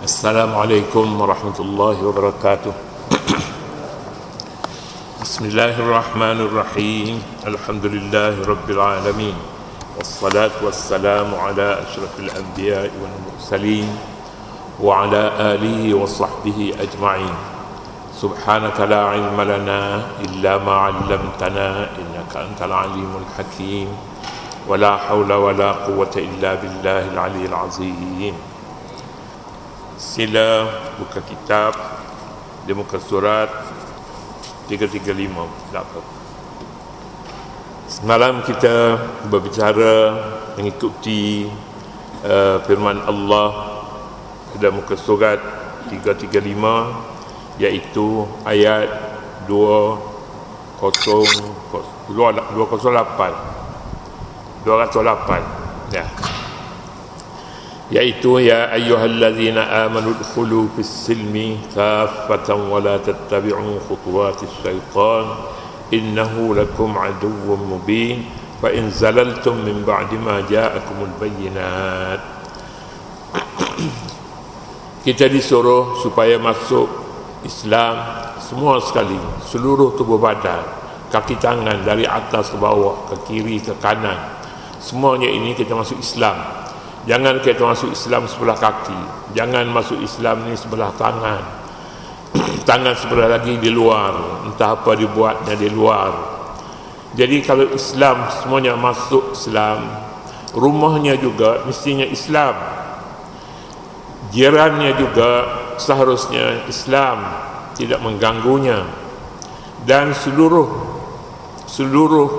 Assalamualaikum warahmatullahi wabarakatuh. Bismillahirrahmanirrahim. Alhamdulillahi rabbil alamin. Wassalatu wassalamu ala asyrafil anbiya'i wal mursalin wa ala alihi wa sahbihi ajma'in. Subhanaka la ilma lana illa ma 'allamtana innaka antal alimul hakim. Wa la hawla wa la quwwata illa billahil aliyyil azim. Sila buka kitab di muka surat 335. Tak apa. Semalam kita berbicara mengikuti firman Allah pada muka surat 335, iaitu ayat 208 ya, iaitu ya ayyuhallazina amanu udkhulu fis silmi kaffatan wa la tattabi'u khutuwatis syaitan innahu lakum aduwwun mubin fa in zalaltum min ba'di ma ja'akumul bayyinat. Kita disuruh supaya masuk Islam semua sekali, seluruh tubuh badan, kaki tangan dari atas ke bawah, ke kiri ke kanan, semuanya ini kita masuk Islam. Jangan kita masuk Islam sebelah kaki, jangan masuk Islam ni sebelah tangan, tangan sebelah lagi di luar, entah apa dibuatnya di luar. Jadi kalau Islam semuanya masuk Islam, rumahnya juga mestinya Islam, jirannya juga seharusnya Islam, tidak mengganggunya, dan seluruh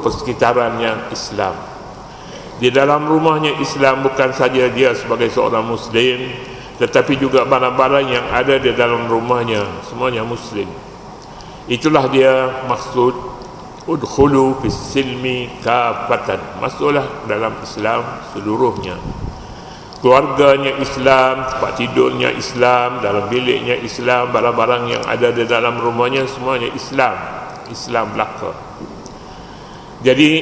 persekitarannya Islam. Di dalam rumahnya Islam bukan saja dia sebagai seorang Muslim, tetapi juga barang-barang yang ada di dalam rumahnya semuanya Muslim. Itulah dia maksud udkhulu fis silmi kafatan, masuklah dalam Islam seluruhnya. Keluarganya Islam, tempat tidurnya Islam, dalam biliknya Islam, barang-barang yang ada di dalam rumahnya semuanya Islam, Islam belaka. Jadi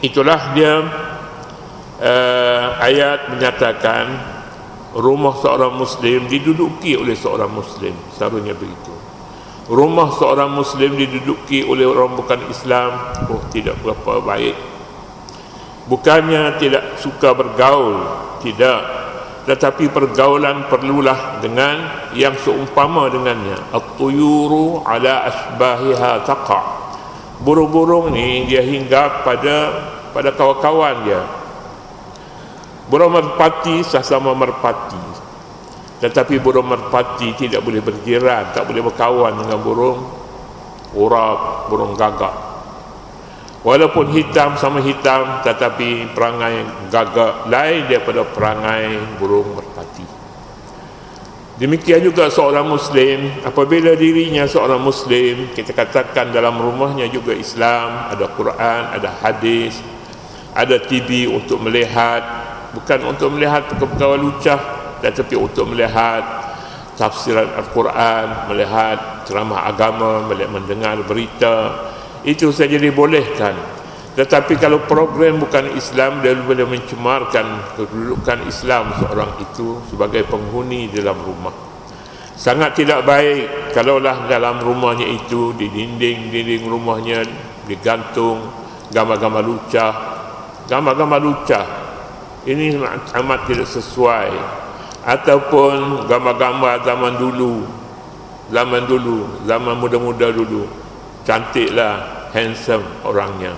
itulah dia ayat menyatakan rumah seorang Muslim diduduki oleh seorang Muslim, seharusnya begitu. Rumah seorang Muslim diduduki oleh orang bukan Islam, tidak berapa baik. Bukannya tidak suka bergaul, tidak, tetapi pergaulan perlulah dengan yang seumpama dengannya. At-tuyuru ala asbahiha taqa. Burung-burung ni dia hinggap pada kawan-kawan dia. Burung merpati sama merpati, tetapi burung merpati tidak boleh berjiran, tak boleh berkawan dengan burung urap, burung gagak. Walaupun hitam sama hitam, tetapi perangai gagak lain daripada perangai burung merpati. Demikian juga seorang Muslim, apabila dirinya seorang Muslim, kita katakan dalam rumahnya juga Islam, ada Quran, ada hadis, ada TV untuk melihat, bukan untuk melihat perkara-perkara lucah, tetapi untuk melihat tafsiran Al-Quran, melihat ceramah agama, mendengar berita, itu saja dibolehkan. Tetapi kalau program bukan Islam, dia boleh mencemarkan kedudukan Islam seorang itu sebagai penghuni dalam rumah. Sangat tidak baik kalaulah dalam rumahnya itu, di dinding rumahnya digantung gambar-gambar lucah. Ini amat tidak sesuai. Ataupun gambar-gambar zaman muda-muda dulu, cantiklah, handsome orangnya.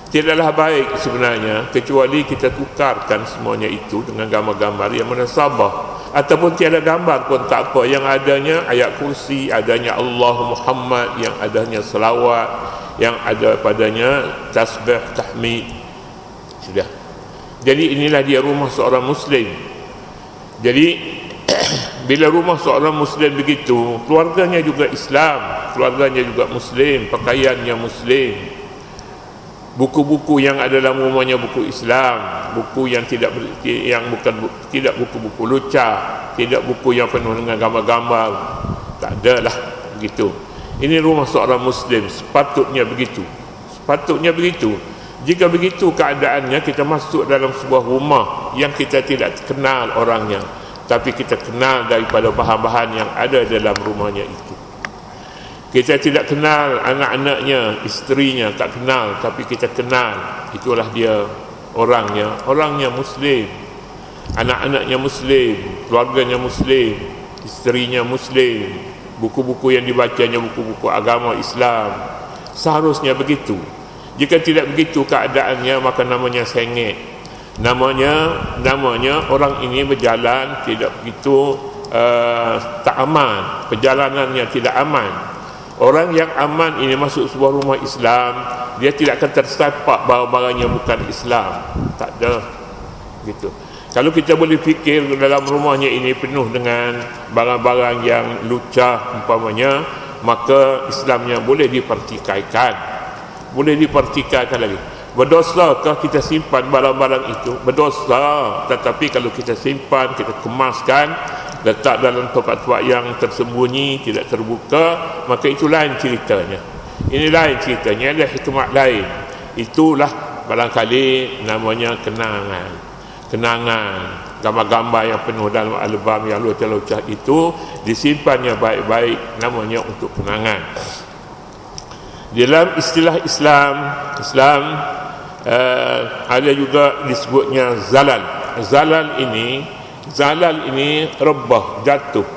Tidaklah baik sebenarnya, kecuali kita tukarkan semuanya itu dengan gambar-gambar yang munasabah. Ataupun tiada gambar pun tak apa, yang adanya ayat kursi, adanya Allah Muhammad, yang adanya selawat, yang ada padanya tasbih, tahmid. Sudah. Jadi inilah dia rumah seorang Muslim. Jadi bila rumah seorang Muslim begitu, keluarganya juga Islam, keluarganya juga Muslim, pakaiannya Muslim, buku-buku yang ada dalam rumahnya buku Islam, buku yang tidak buku-buku lucah, tidak buku yang penuh dengan gambar-gambar, tak adalah begitu. Ini rumah seorang Muslim, sepatutnya begitu. Jika begitu keadaannya, kita masuk dalam sebuah rumah yang kita tidak kenal orangnya, tapi kita kenal daripada bahan-bahan yang ada dalam rumahnya itu. Kita tidak kenal anak-anaknya, isterinya, tak kenal, tapi kita kenal itulah dia orangnya Muslim, anak-anaknya Muslim, keluarganya Muslim, isterinya Muslim, buku-buku yang dibacanya buku-buku agama Islam. Seharusnya begitu. Jika tidak begitu keadaannya, maka namanya sengit. Namanya orang ini berjalan tidak begitu tak aman, perjalanannya tidak aman. Orang yang aman ini masuk sebuah rumah Islam, dia tidak akan tersepak barang-barangnya bukan Islam. Tak ada gitu. Kalau kita boleh fikir dalam rumahnya ini penuh dengan barang-barang yang lucah umpamanya, maka Islamnya boleh dipertikaikan. Boleh dipertikaikan lagi. Berdosakah kita simpan barang-barang itu? Berdosa. Tetapi kalau kita simpan, kita kemaskan, letak dalam tempat-tempat yang tersembunyi, tidak terbuka, maka itu lain ceritanya. Ini lain ceritanya, ada hikmat lain. Itulah barangkali namanya kenangan, gambar-gambar yang penuh dalam album yang lucah-lucah itu disimpannya baik-baik, namanya untuk kenangan. Dalam istilah Islam ada juga disebutnya zalal. Zalal ini rebah, jatuh.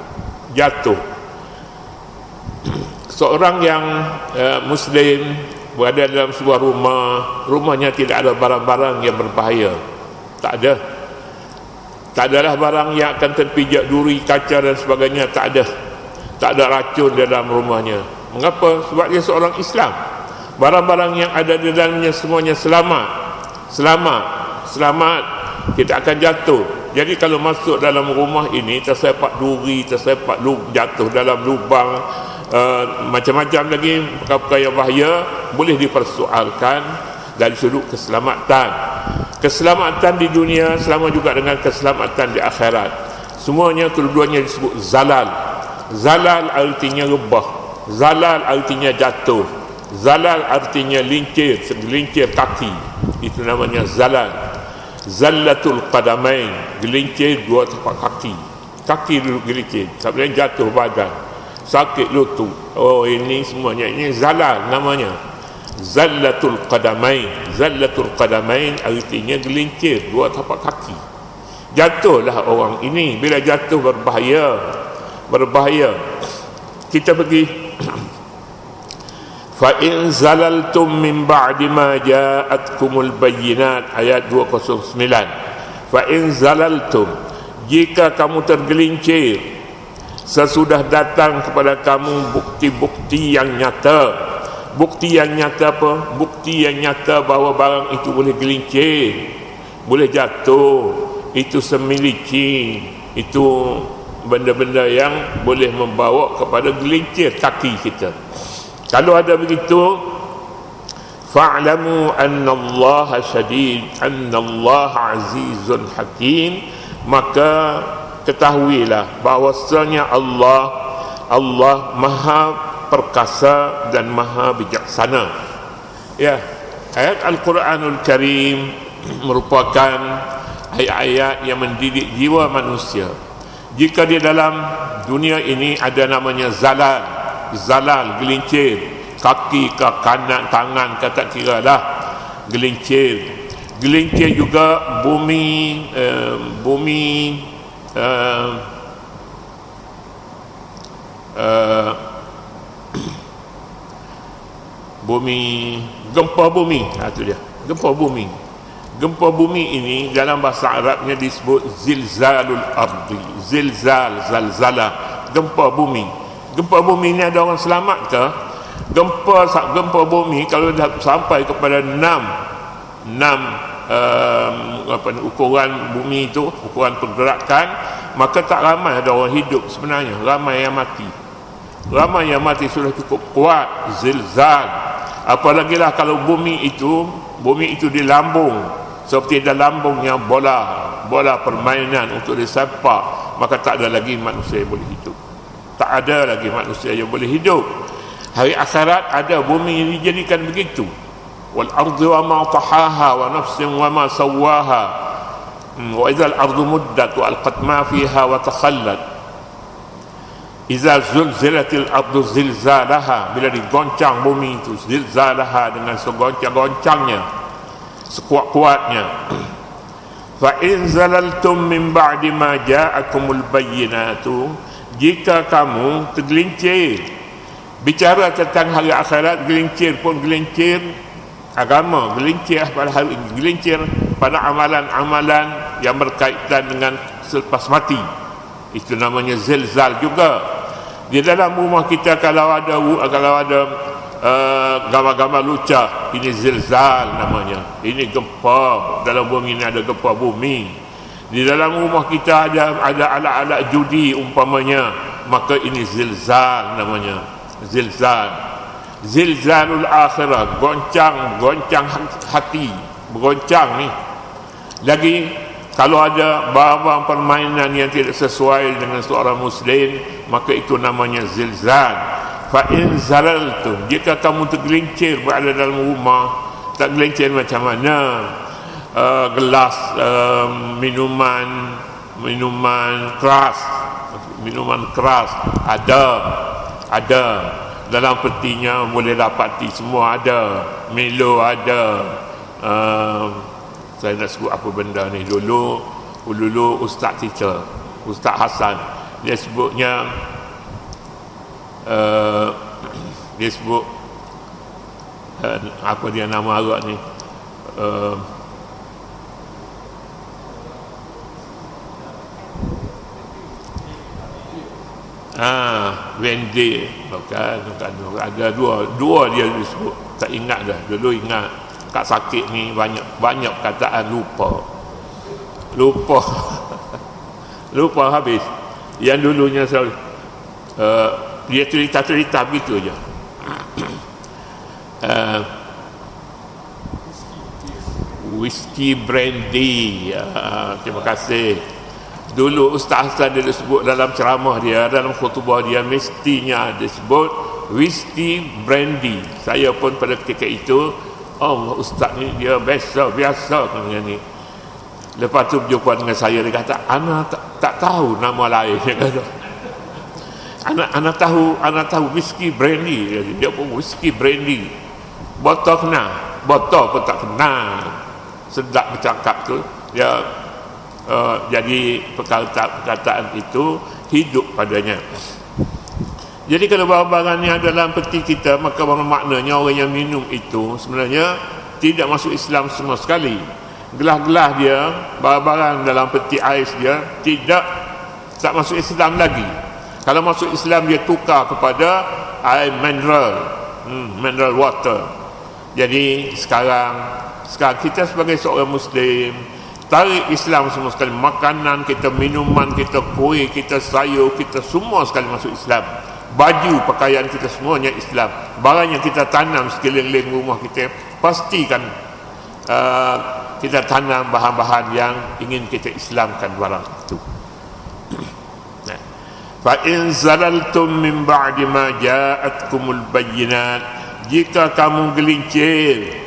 Seorang yang Muslim berada dalam sebuah rumahnya tidak ada barang-barang yang berbahaya. Tak adalah barang yang akan terpijak duri, kaca dan sebagainya. Tak ada racun dalam rumahnya. Mengapa? Sebab dia seorang Islam. Barang-barang yang ada di dalamnya semuanya selamat, tidak akan jatuh. Jadi kalau masuk dalam rumah ini tersepak duri, jatuh dalam lubang, macam-macam lagi perkara-perkara yang bahaya, boleh dipersoalkan dari sudut keselamatan. Keselamatan di dunia sama juga dengan keselamatan di akhirat. Semuanya keduanya disebut zalal. Zalal artinya rebah, zalal artinya jatuh, zalal artinya lincir kaki. Itu namanya zalal. Zallatul qadamain, gelincir dua tapak kaki dulu gelincir, sampai jatuh badan, sakit lutut. Oh, ini semuanya ini zalal namanya. Zallatul qadamain artinya gelincir dua tapak kaki. Jatuhlah orang ini. Bila jatuh berbahaya. Kita pergi fa in zalaltum min ba'di ma ja'atkumul bayyinat, ayat 209. Fa in zalaltum, jika kamu tergelincir sesudah datang kepada kamu bukti-bukti yang nyata. Bukti yang nyata apa? Bukti yang nyata bahawa barang itu boleh gelincir, boleh jatuh, itu semilicin, itu benda-benda yang boleh membawa kepada gelincir kaki kita. Kalau ada begitu, fa'lamu annallaha syadid, annallaha azizun hakim, maka ketahuilah bahwasanya Allah maha perkasa dan maha bijaksana. Ya, ayat Al-Quranul Karim merupakan ayat-ayat yang mendidik jiwa manusia. Jika di dalam dunia ini ada namanya zalal, gelincir, kaki ke kanan, tangan ke tak kira dah, gelincir juga bumi gempa bumi. Itu dia, gempa bumi ini dalam bahasa Arabnya disebut zilzalul ardi, zalzalah, gempa bumi. Gempa bumi ni ada orang selamat ke? Gempa bumi kalau dah sampai kepada 6 ukuran bumi itu, ukuran pergerakan, maka tak ramai ada orang hidup sebenarnya, ramai yang mati sudah cukup kuat zilzal. Apalagi lah kalau bumi itu dilambung, seperti ada lambungnya bola permainan untuk disepak, maka tak ada lagi manusia yang boleh hidup. Tak ada lagi manusia yang boleh hidup. Hari akhirat ada bumi yang dijadikan begitu. Wal ardi wa ma tahaha wa nafsin wa ma sawaha. Wa idzal ardu muddat wa alqat ma fiha wa takhallat. Idza zulzilatil ardu zilzalaha, bila digoncang bumi itu, zilzalaha dengan segoncang-goncangnya, sekuat-kuatnya. Fa in zalaltum min ba'di ma ja'akumul bayyinatu, jika kamu tergelincir bicara tentang hari akhirat, gelincir pun gelincir agama, gelincir pada hari ini, gelincir pada amalan-amalan yang berkaitan dengan selepas mati, itu namanya zilzal juga. Di dalam rumah kita kalau ada gambar-gambar lucah, ini zilzal namanya, ini gempa. Dalam bumi ini ada gempa bumi. Di dalam rumah kita ada alat-alat judi umpamanya, maka ini zilzal namanya, zilzal. Zilzalul akhirah, goncang hati, bergoncang ni. Lagi kalau ada barang permainan yang tidak sesuai dengan seorang muslim, maka itu namanya zilzal. Fa in zalaltum, jika kamu tergelincir berada dalam rumah, tak gelincir macam mana? Gelas minuman keras ada dalam petinya, boleh dapati semua ada. Milo ada. Saya nak sebut apa benda ni, dulu Ustaz teacher, Ustaz Hassan, dia sebutnya dia sebut apa dia nama arak ni, Wendy, bukan ada dua dia disebut, tak ingat dah. Dulu ingat, kat sakit ni banyak perkataan lupa habis. Yang dulunya selalu dia cerita begitu je. Whisky brandy, terima kasih. Dulu Ustaz Hassan dia sebut dalam ceramah dia, dalam khutbah dia, mestinya dia sebut whisky brandy. Saya pun pada ketika itu, oh Ustaz ni dia biasa dengan ni. Lepas tu berjumpa dengan saya, dia kata, Ana tak tahu nama lain. Dia kata, Ana tahu whisky brandy. Dia pun whisky brandy. Botol pun tak kenal. Sedap bercakap tu. Dia jadi perkataan itu hidup padanya. Jadi kalau barang-barang ni ada dalam peti kita, maka maknanya orang yang minum itu sebenarnya tidak masuk Islam sama sekali. Gelas-gelas dia, barang-barang dalam peti ais dia tak masuk Islam lagi. Kalau masuk Islam, dia tukar kepada air mineral water. Jadi sekarang kita sebagai seorang Muslim, tarik Islam semua sekali. Makanan kita, minuman kita, kuih kita, sayur kita, semua sekali masuk Islam. Baju, pakaian kita, semuanya Islam. Barang yang kita tanam sekeliling rumah kita, pastikan kita tanam bahan-bahan yang ingin kita Islamkan barang itu. Fa in zalaltum min ba'di ma ja'atkumul bayyinat, jika kamu gelincir,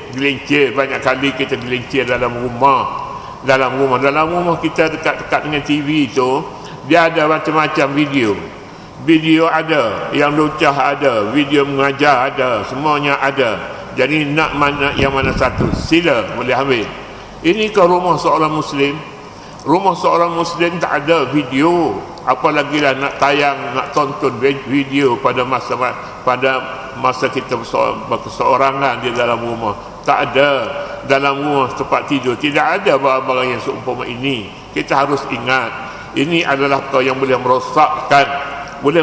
banyak kali kita gelincir dalam rumah kita, dekat-dekat dengan TV itu, dia ada macam-macam video ada, yang lucah ada, video mengajar ada, semuanya ada. Jadi nak mana yang mana satu, sila boleh ambil. Ini ke rumah seorang Muslim tak ada video, apalagi lah nak tayang, nak tonton video pada masa kita berseorangan di dalam rumah. Tak ada. Dalam rumah tempat tidur tidak ada barang-barang yang seumpama ini. Kita harus ingat, ini adalah perkara yang boleh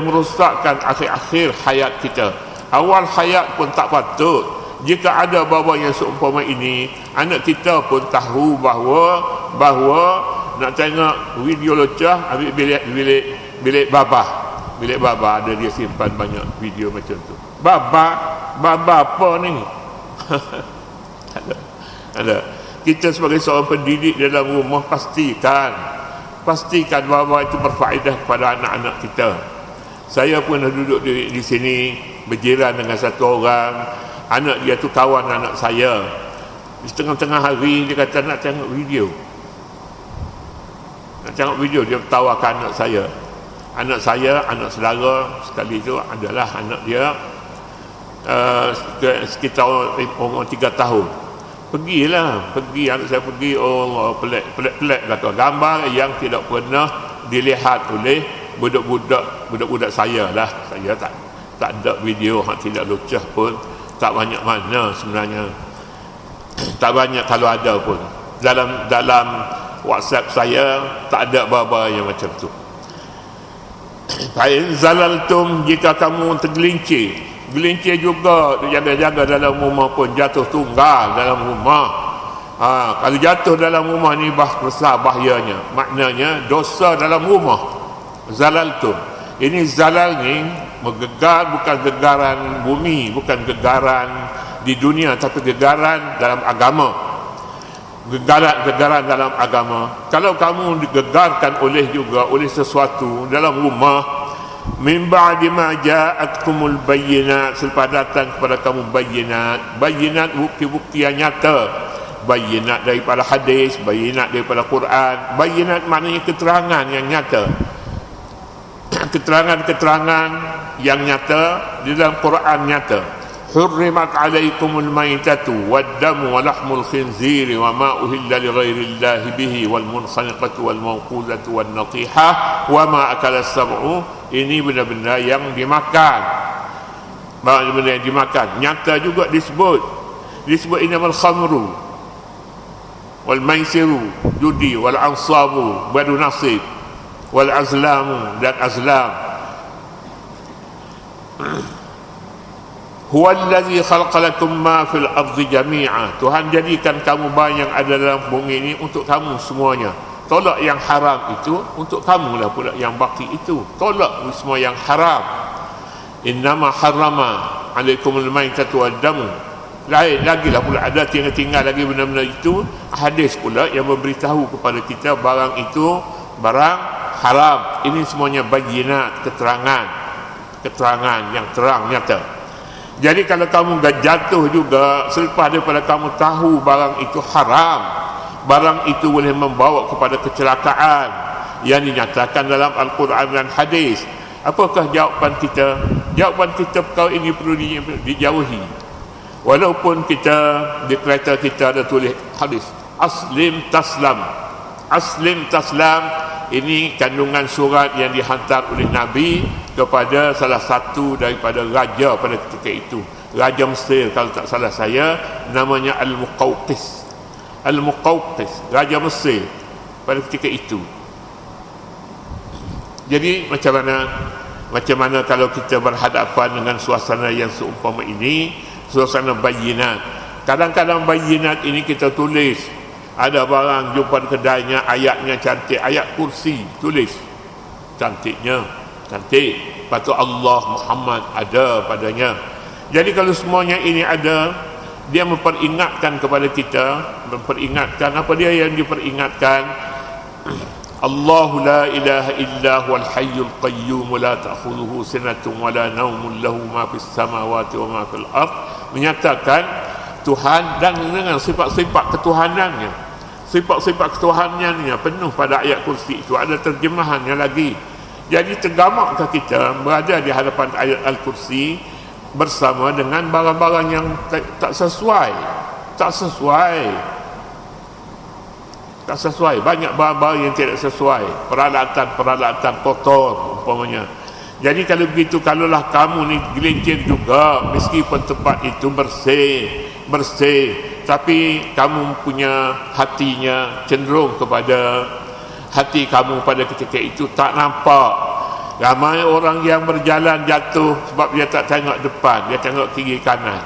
merosakkan akhir-akhir hayat kita. Awal hayat pun tak patut. Jika ada barang yang seumpama ini, anak kita pun tahu bahawa nak tengok video lecah, ambil bilik babah ada, dia simpan banyak video macam tu. Babah apa ni? Ada. Kita sebagai seorang pendidik dalam rumah, pastikan bahawa itu berfaedah kepada anak-anak kita. Saya pun duduk di sini berjiran dengan satu orang, anak dia tu kawan anak saya. Di tengah-tengah hari dia kata nak tengok video. Nak tengok video, dia tawarkan anak saya, anak saudara sekali tu adalah anak dia sekitar umur 3 tahun. Pergi anak saya pergi, Allah, pelik kata gambar yang tidak pernah dilihat oleh budak-budak saya lah. Saya tak ada video yang tidak lucah pun, tak banyak mana sebenarnya, tak banyak kalau ada pun. Dalam WhatsApp saya tak ada apa-apa yang macam tu. Fa'in zalaltum, jika kamu tergelincir juga, jaga-jaga dalam rumah pun, jatuh tunggal dalam rumah. Kalau jatuh dalam rumah ni besar bahayanya, maknanya dosa dalam rumah. Zalaltum, ini zalal ni menggegar, bukan gegaran bumi, bukan gegaran di dunia, tapi gegaran dalam agama. Gegaran dalam agama. Kalau kamu digegarkan oleh sesuatu dalam rumah, min ba'di ma ja'atkumul bayyinat, selepas datang kepada kamu bayyinat, bukti-bukti yang nyata. Bayyinat daripada hadis, bayyinat daripada Quran. Bayyinat maknanya keterangan yang nyata, keterangan yang nyata di dalam Quran nyata. Hurrimat alaikumul maitatu waddamu wa lahmul khinziri wa ma uhilla li ghairillahi bihi wal munkhaniqatu wal mawqudatu wan natihah wa ma akala sab'u. Ini benda-benda yang dimakan, benda yang dimakan. Nyata juga disebut inamal khamru wal maisiru, judi, wal ansabu, badu nasib, wal azlamu, dan azlam. Huwallazi khalaqalakum ma fil ardi jami'a, Tuhan jadikan kamu yang ada dalam bumi ini untuk kamu semuanya. Tolak yang haram itu, untuk kamu lah pula yang baki itu. Tolak semua yang haram. Innama harrama alaikumul maitatu waddamu. Lain lagi lah pula, ada tinggal lagi benda-benda itu. Hadis pula yang memberitahu kepada kita barang itu barang haram. Ini semuanya bayyinat, keterangan yang terang nyata. Jadi kalau kamu jatuh juga selepas daripada kamu tahu barang itu haram, barang itu boleh membawa kepada kecelakaan yang dinyatakan dalam Al-Quran dan hadis, apakah jawapan kita? Jawapan kita perkara ini perlu dijauhi. Walaupun kita di kereta kita ada tulis hadis aslim taslam, ini kandungan surat yang dihantar oleh Nabi kepada salah satu daripada raja pada ketika itu, Raja Mesir kalau tak salah saya, namanya Al-Muqawqis, Raja Mesir pada ketika itu. Jadi macam mana kalau kita berhadapan dengan suasana yang seumpama ini, suasana bayyinat. Kadang-kadang bayyinat ini kita tulis, ada barang jumpa di kedainya, ayatnya cantik, ayat kursi tulis, cantik. Patut Allah Muhammad ada padanya. Jadi kalau semuanya ini ada, dia memperingatkan kepada kita, apa dia yang diperingatkan? Allahu la ilaha illa huwal hayyul qayyum la ta'khudhuhu sinatun wa la naumun lahu ma fis samawati wa ma fil ard. Menyatakan Tuhan dan dengan sifat-sifat ketuhanannya, penuh pada ayat kursi itu. Ada terjemahannya lagi. Jadi tergamakkah kita berada di hadapan ayat Al-Kursi bersama dengan barang-barang yang tak sesuai? Banyak barang-barang yang tidak sesuai, peralatan kotor umpamanya. Jadi kalau begitu, kalaulah kamu ni gelincir juga, meskipun tempat itu bersih, tapi kamu punya hatinya cenderung kepada hati kamu pada ketika itu tak nampak. Ramai orang yang berjalan jatuh sebab dia tak tengok depan, dia tengok kiri kanan.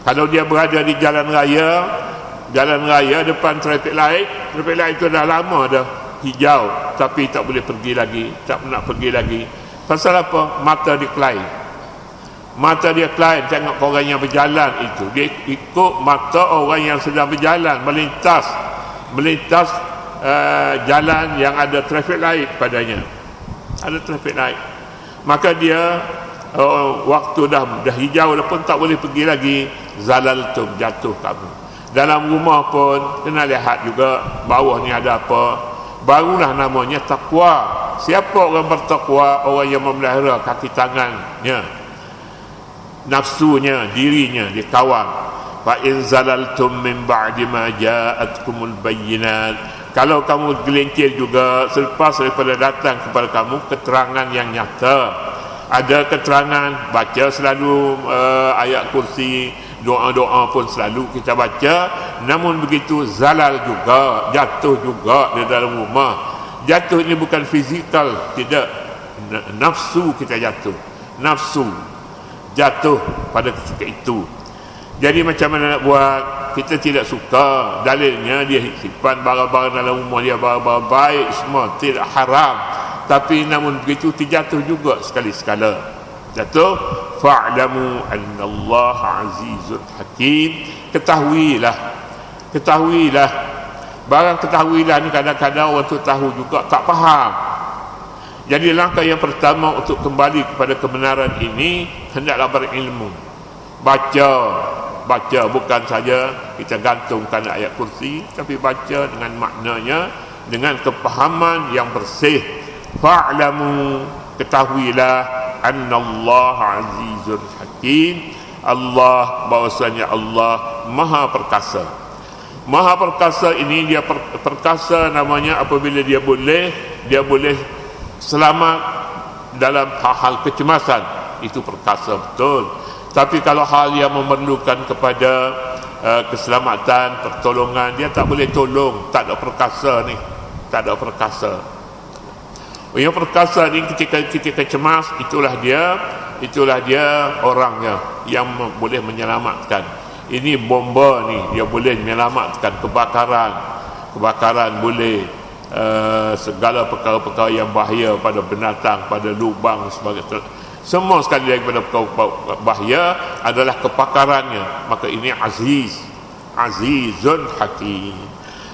Kalau dia berada di jalan raya depan traffic light itu dah lama dah hijau, tapi tak boleh pergi lagi, tak nak pergi lagi. Pasal apa? Mata dia klein tengok orang yang berjalan itu. Dia ikut mata orang yang sedang berjalan, melintas jalan yang ada traffic light padanya, ada traffic light. Maka dia waktu dah hijau dah pun tak boleh pergi lagi. Zalaltum, jatuh kamu. Dalam rumah pun kena lihat juga bawah ni ada apa, barulah namanya takwa. Siapa orang bertakwa? Orang yang memelihara kaki tangannya, nafsunya, dirinya dia kawal. Fa in zalaltum min ba'di ma ja'atkumul bayyinat, kalau kamu gelincir juga selepas daripada datang kepada kamu keterangan yang nyata. Ada keterangan, baca selalu ayat kursi, doa-doa pun selalu kita baca. Namun begitu zalal juga, jatuh juga di dalam rumah. Jatuh ini bukan fizikal, tidak, nafsu kita jatuh, nafsu jatuh pada ketika itu. Jadi macam mana nak buat? Kita tidak suka, dalilnya dia simpan barang-barang dalam rumah dia, barang-barang baik semua, tidak haram. Tapi namun begitu terjatuh juga sekali-sekala. Jatuh. Fa'lamu annallaha azizun hakim. Ketahuilah. Barang ketahuilah ni kadang-kadang orang tu tahu juga tak faham. Jadi langkah yang pertama untuk kembali kepada kebenaran ini, hendaklah berilmu. Baca bukan saja kita gantungkan ayat kursi, tapi baca dengan maknanya, dengan kepahaman yang bersih. Fa'lamu, ketahuilah, annallaha azizun hakim. Allah, bahwasanya Allah maha perkasa. Maha perkasa ini dia perkasa namanya apabila dia boleh selamat dalam hal-hal kecemasan, itu perkasa betul. Tapi kalau hal yang memerlukan kepada keselamatan, pertolongan, dia tak boleh tolong. Tak ada perkasa ni, tak ada perkasa. Yang perkasa ni ketika cemas, itulah dia orangnya yang boleh menyelamatkan. Ini bomba ni, dia boleh menyelamatkan. Kebakaran boleh, segala perkara-perkara yang bahaya pada binatang, pada lubang sebagainya, semua sekali daripada perkara bahaya adalah kepakarannya. Maka ini azizun hakim.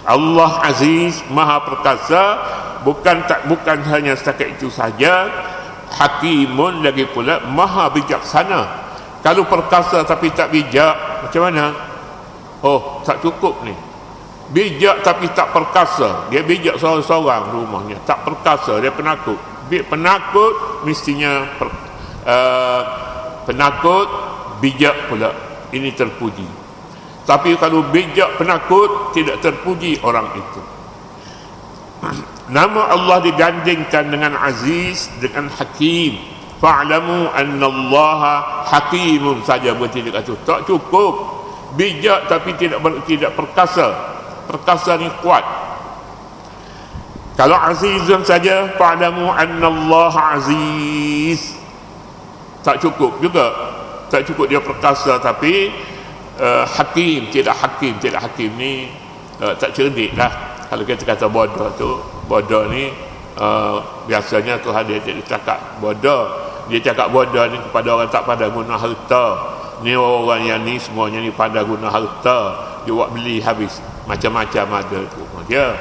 Allah aziz, maha perkasa. Bukan hanya setakat itu saja, hakimun lagi pula, maha bijaksana. Kalau perkasa tapi tak bijak, macam mana? Oh, tak cukup ni. Bijak tapi tak perkasa. Dia bijak seorang-seorang rumahnya, tak perkasa, dia penakut. Penakut mestinya penakut, bijak pula, ini terpuji. Tapi kalau bijak penakut, tidak terpuji orang itu. Nama Allah digandingkan dengan aziz, dengan hakim. Fa'lamu annallaha hakimun saja berarti dia kata tak cukup. Bijak tapi tidak perkasa. Perkasa ni kuat. Kalau azizun saja, fa'lamu annallaha aziz, tak cukup juga. Tak cukup dia perkasa tapi hakim. Tidak hakim ni tak cerdik lah. Kalau kita kata bodoh ni biasanya Tuhan dia cakap bodoh. Dia cakap bodoh ni kepada orang tak pandai guna harta. Ni orang yang ni semuanya ni pandai guna harta, dia buat beli habis macam-macam ada rumah dia.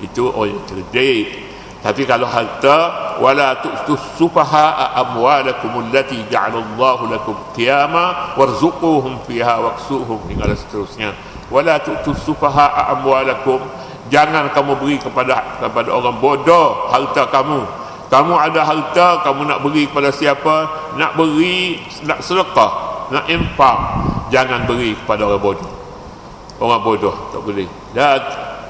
Itu orang yang cerdik. Tapi kalau harta, wala tu'tus sufaha amwalakum allati ja'alallahu lakum qiyama warzuquhum fiha waksuhum, hingga seterusnya. Wala tu'tus sufaha amwalakum, jangan kamu beri kepada orang bodoh harta kamu. Kamu ada harta, kamu nak beri kepada siapa? Nak beri, nak sedekah, nak infak, jangan beri kepada orang bodoh. Orang bodoh tak boleh. Dan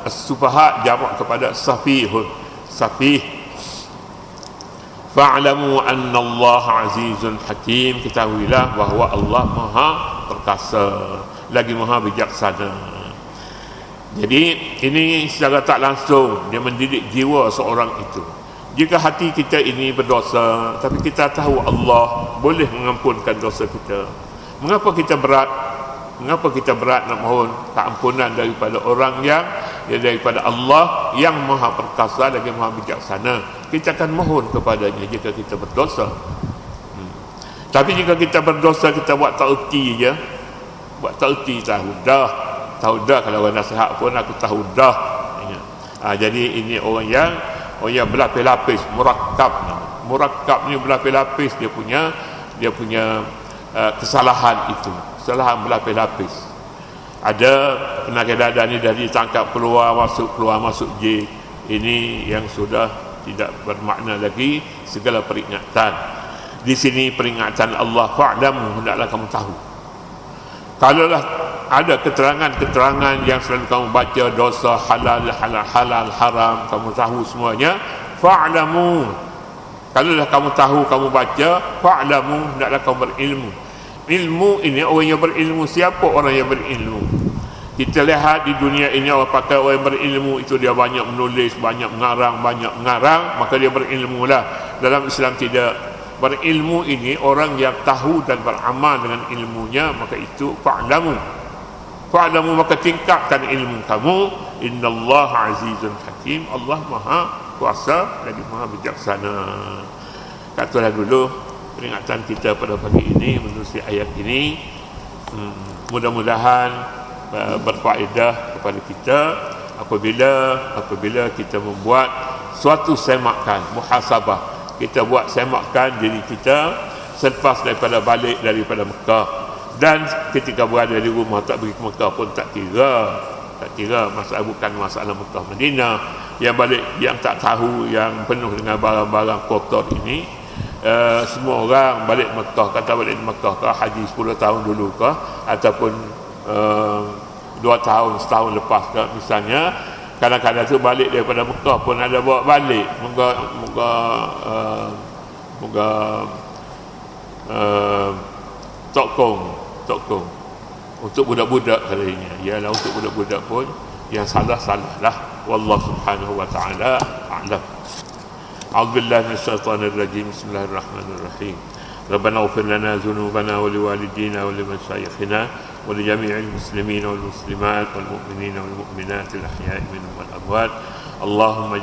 as-sufaha jamak kepada safihun, safih. Fa'lamu anna Allah azizun hakim, ketahuilah bahawa Allah maha perkasa lagi maha bijaksana. Jadi ini secara tak langsung dia mendidik jiwa seorang itu. Jika hati kita ini berdosa, tapi kita tahu Allah boleh mengampunkan dosa kita, mengapa kita berat? Mengapa kita berat nak mohon keampunan daripada orang yang daripada Allah yang maha perkasa lagi maha bijaksana? Kita akan mohon kepadanya jika kita berdosa. Tapi jika kita berdosa, kita buat tak erti je, buat tak erti, tahu dah kalau orang nasihat pun aku tahu dah. Jadi ini orang yang berlapis-lapis, murakkab ni berlapis-lapis dia punya kesalahan itu, kesalahan berlapis-lapis. Ada penyakit dada ni dah ditangkap keluar masuk je, Ini yang sudah tidak bermakna lagi segala peringatan. Di sini peringatan Allah, fa'lamu, hendaklah kamu tahu. Kalaulah ada keterangan-keterangan yang selalu kamu baca, dosa, halal, haram, kamu tahu semuanya, fa'lamu. Kalaulah kamu tahu, kamu baca, fa'lamu, hendaklah kamu berilmu. Ilmu ini, orang yang berilmu, siapa orang yang berilmu? Kita lihat di dunia ini, orang pakai orang yang berilmu itu dia banyak menulis, banyak mengarang, maka dia berilmu lah. Dalam Islam tidak. Berilmu ini orang yang tahu dan beramal dengan ilmunya, maka itu fa'lamu. Fa'lamu, maka tingkatkan ilmu kamu. Innallaha azizun hakim, Allah maha kuasa lagi maha bijaksana. Katalah dulu peringatan kita pada pagi ini menerusi ayat ini. Mudah-mudahan berfaedah kepada kita apabila kita membuat suatu semakan muhasabah. Kita buat semakan diri kita selepas daripada balik daripada Mekah, dan ketika berada di rumah tak pergi ke Mekah pun tak kira masalah, bukan masalah Mekah Madinah. Yang balik, yang tak tahu, yang penuh dengan barang-barang kotor ini, semua orang balik Mekah, kata balik Mekah ke haji 10 tahun dulu ke, ataupun 2 tahun, setahun lepas ke misalnya, kadang-kadang tu balik daripada Mekah pun ada bawa balik. Moga tokong untuk budak-budak katanya. Ialah untuk budak-budak pun yang salah lah. Wallahu subhanahu wa ta'ala a'lam. A'udzubillahi minasyaitonir rajim. Bismillahirrahmanirrahim. Rabbana ighfir lana dhunubana wa liwalidina wa limashayikhina wa li jami'il muslimina wal muslimat wal mu'minina wal mu'minat al ahya'i minhum wal amwat. Allahumma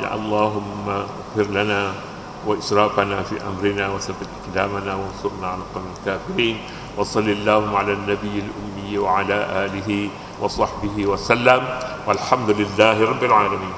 ighfir lana wa israfana fi amrina wa thabbit aqdamana wa ansurna 'ala al-qawmil kafirin. Wa sallallahu 'ala an-nabiyil ummi wa 'ala alihi wa sahbihi wa sallam. Walhamdulillahi rabbil alamin.